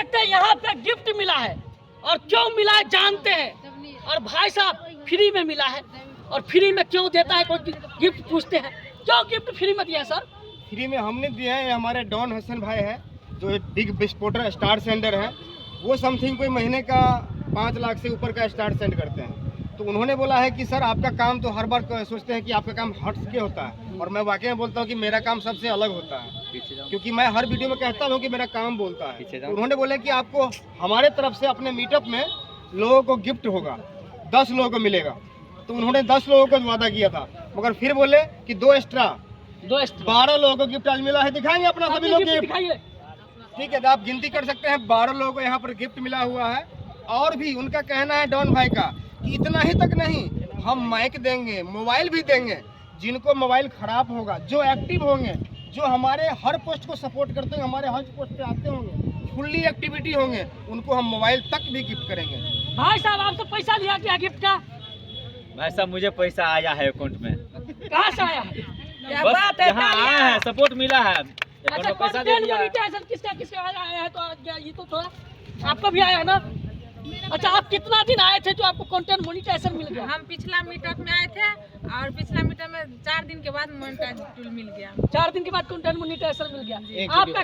सकते हैं यहाँ पे गिफ्ट मिला है, और क्यों मिला है जानते हैं। और भाई साहब फ्री में मिला है, और फ्री में क्यों देता है कोई गिफ्ट पूछते हैं, क्यों गिफ्ट फ्री में दिया सर? फ्री में हमने दिया है, हमारे डॉन हसन भाई है जो एक बिग विस्फोटर स्टार सेंडर है, वो समथिंग कोई महीने का 5 लाख से ऊपर का स्टार सेंड करते हैं। तो उन्होंने बोला है कि सर आपका काम तो हर बार सोचते हैं कि आपका काम हट के होता है, और मैं वाकई में बोलता हूँ कि मेरा काम सबसे अलग होता है, क्योंकि मैं हर वीडियो में कहता हूँ कि मेरा काम बोलता है। तो उन्होंने बोला कि आपको हमारे तरफ से अपने मीटअप में लोगों को गिफ्ट होगा, 10 लोगों को मिलेगा। तो उन्होंने 10 लोगों को वादा किया था, मगर फिर बोले कि 2 एक्स्ट्रा 12 लोगों को गिफ्ट आज मिला है। दिखाएंगे अपना सभी लोग गिफ्ट, ठीक है? तो आप गिनती कर सकते हैं, 12 लोगों को यहाँ पर गिफ्ट मिला हुआ है। और भी उनका कहना है डॉन भाई का कि इतना ही तक नहीं, हम माइक देंगे, मोबाइल भी देंगे। जिनको मोबाइल खराब होगा, जो एक्टिव होंगे, जो हमारे हर पोस्ट को सपोर्ट करते हैं, हमारे हर पोस्ट पे आते होंगे, फुल्ली एक्टिविटी होंगे, उनको हम मोबाइल तक भी गिफ्ट करेंगे। भाई साहब आपसे पैसा लिया क्या गिफ्ट का? भाई साहब मुझे पैसा आया है अकाउंट में। कहाँ से आया? बस यहाँ आया है, सपोर्ट मिला है। अच्छा, पैसा दे कंटेंट दिया है। मोनेटाइजेशन किसका आया है? तो ये तो थोड़ा आपका भी आया है ना? अच्छा, आप कितना दिन आए थे जो आपको कंटेंट मोनेटाइजेशन मिल गया? हम पिछला मीटअप में आए थे, और पिछला मीटअप में 4 दिन के बाद मोनेटाइज टूल मिल गया। 4 दिन के बाद कंटेंट मोनेटाइजेशन मिल गया। आपका